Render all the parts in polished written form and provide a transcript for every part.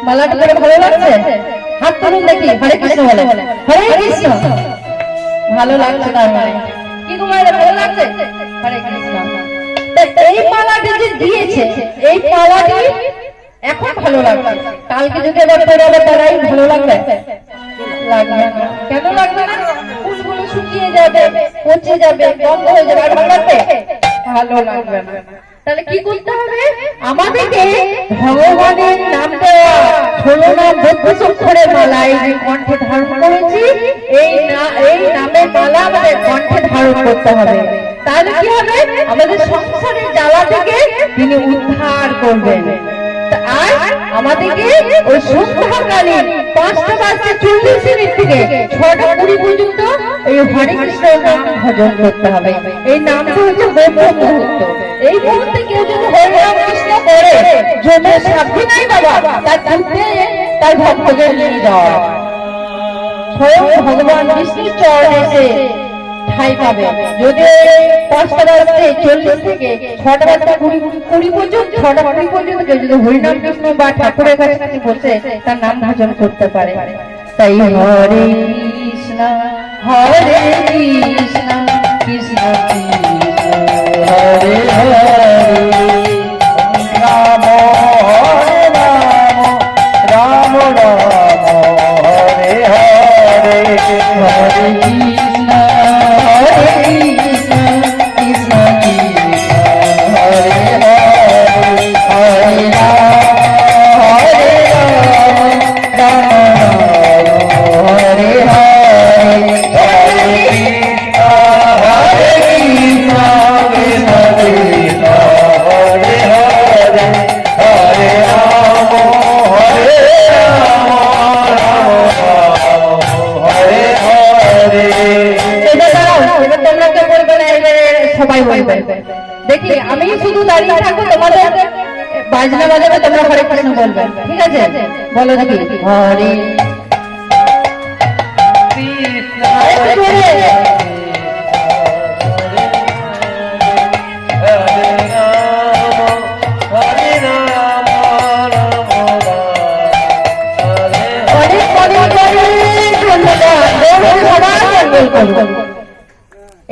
মালাটা পরে ভালো লাগছে? হাত তুলুন দেখি, হরে কৃষ্ণ বলে। হরে কৃষ্ণ। ভালো লাগছে তার মানে। কি তোমার ভালো লাগছে? হরে কৃষ্ণ। এই মালাটি যে দিয়েছে, এই মালাটি এখন ভালো লাগছে, কালকে যদি আবার পরে আবার তারাই ভালো লাগবে? লাগবে না। কেন লাগবে না? ফুলগুলো শুকিয়ে যাবে, পচে যাবে, বন্ধ হয়ে যাবে, আর ভালো লাগবে? ভালো লাগবে না। তাহলে কি করতে হবে? আমাদেরকে ভগবানের নাম দেওয়া 16 নাম 32 অক্ষরের মালা এই যে কণ্ঠে ধারণ করেছি, এই নামের মালা আমাদের কণ্ঠে ধারণ করতে হবে। তাহলে কি হবে? আমাদের সংসারের জ্বালা থেকে তিনি উদ্ধার করবেন। আর আমাদেরকে ওই সন্ধ্যাকালীন 5:40 থেকে 6:20 পর্যন্ত এই হরে কৃষ্ণ নাম ভজন করতে হবে। এই নামটা হচ্ছে ব্রহ্ম মুহূর্ত। এই মুহূর্তে কেউ যদি হরে রাম কৃষ্ণ করে, জমের সাক্ষী নাই বাবা, তার যুদ্ধে তার ভক্তদের নিয়ে যাওয়া। স্বয়ং ভগবান বিষ্ণুর চরণে এসে ঠাই পাবে। যদি 5:40 থেকে 6:20 পর্যন্ত 6:20 পর্যন্ত কেউ যদি হরিনাম কৃষ্ণ বা ঠাকুরের কাছে বসে তার নাম ভজন করতে পারে। তাই হরে কৃষ্ণ হরে কৃষ্ণ কৃষ্ণ কৃষ্ণ হরে হরে রাম হরে রাম রাম রাম হরে হরে হরে কৃষ্ণ হরে কৃষ্ণ কৃষ্ণ কৃষ্ণ হরে হরে হরে রাম হরে রাম রাম রাম হরে হরে হরে কৃষ্ণ হরে কৃষ্ণ কৃষ্ণ কৃষ্ণ হরে হরে হরে রাম হরে রাম রাম রাম হরে হরে। তোমরা কেউ বলবে না, সবাই বলবে। দেখি আমি শুধু দাঁড়িয়ে থাকবো, তোমাদের বাজনা বাজাবে, তোমরা হরে কৃষ্ণ বলবে, ঠিক আছে? বলো দেখি হরে কৃষ্ণ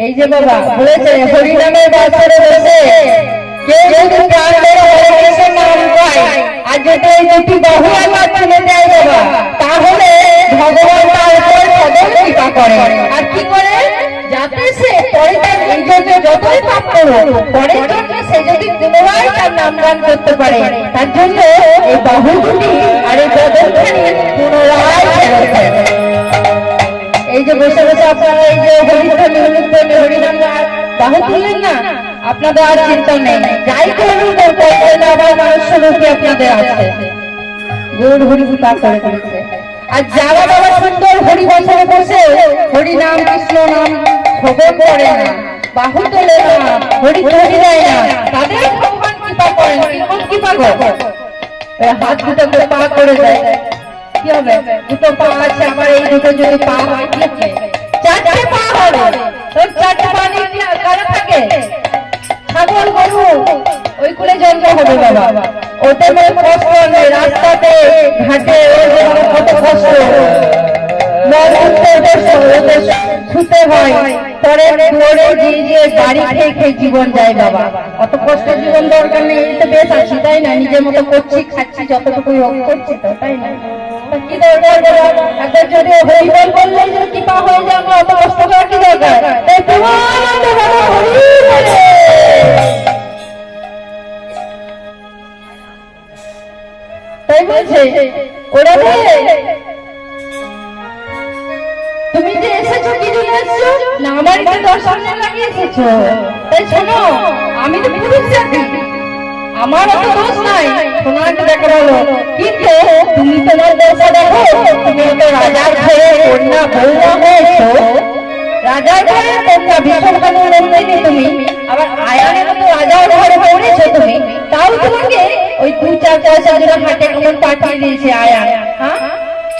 এই যে বাবা বলেছে হরিনামের বাসরে বসে কেউ যদি প্রাণ ধরে হরে কৃষ্ণের নাম পায় আর যদি এই দুটি বাহু আমার তুলে দেয় বাবা, তাহলে ভগবান তার উপর সদয় কৃপা করে। আর কি করে? যাতে সে পরে তার এই জন্য যতই পাপ করো, পরের জন্য সে যদি পুনরায় তার নাম গান করতে পারে, তার জন্য এই বাহু দুটি আর এই বদনখানি পুনরায় ফেরত দেয়। এই যে বসে বসে আপনারা এই যে হরিনাম বাহু তুললেন না, আপনাদের আর চিন্তা নেই, যাই করুন করবেন, আবার মানুষ রূপে আপনাদের আছে, গৌর হরি কৃপা করে দিয়েছে। আর যারা বাবা সুন্দর হরি বছরে বসে হরিনাম কৃষ্ণ নাম শ্রবণ করে না, বাহু তোলে না, হরি হরি দেয় না, তাদের ভগবান কৃপা করেন। কেমন কৃপা করে? হাত দুটো করে পা করে দেয়, কি হবে? দুটো পা আছে, আমার এই দুটো যদি পা হয় কি হবে? 4টে পা হবে। তোর 4টে পা নিয়ে কারা থাকে? ছাগল গরু ওই কুলে জন্ম হবে বাবা। ওতে কষ্ট নেই, রাস্তাতে ঘাটে কত কষ্ট, ছুতে হয়, পরে দৌড়ে গিয়ে বাড়ি খেয়ে খেয়ে জীবন যায় বাবা। অত কষ্ট জীবন দরকার নেই, এই তো বেশ আছি, তাই না? নিজের মতো করছি, খাচ্ছি, যতটুকু করছি তো, তাই না? কি দরকার বাবা? একবার যদি হরিবল বললে যে কৃপা হয়ে যাবো, অত কষ্ট করার কি দরকার? তাই প্রেমানন্দ বাবা হরি বলে। তাই বলছে ওরা তুমি যে এসেছো কি জন্য এসেছো? না আমার একটা দর্শনের লাগিয়ে এসেছো। তাই শোনো, আমি তো পুরুষ জাতি, আমার অত দোষ নাই, তোমাকে দেখা হলো, কিন্তু তুমি তোমার দোষটা দেখো। তুমি তো রাজার ঘরে কন্যা বৌমা হয়েছো, রাজার ঘরে কন্যা ভীষণ ভালো নন্দিনী তুমি, আবার আয়ানের মতো রাজার ঘরে পড়েছো তুমি, তাও তোমাকে ওই 2-4 পয়সা জন্য হাটে কেমন পাঠিয়ে দিয়েছে আয়ান। হ্যাঁ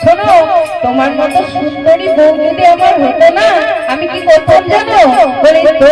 শোনো, তোমার মতো সুন্দরী বউ যদি আমার হতো না, আমি কি করতাম জানো? বলি তো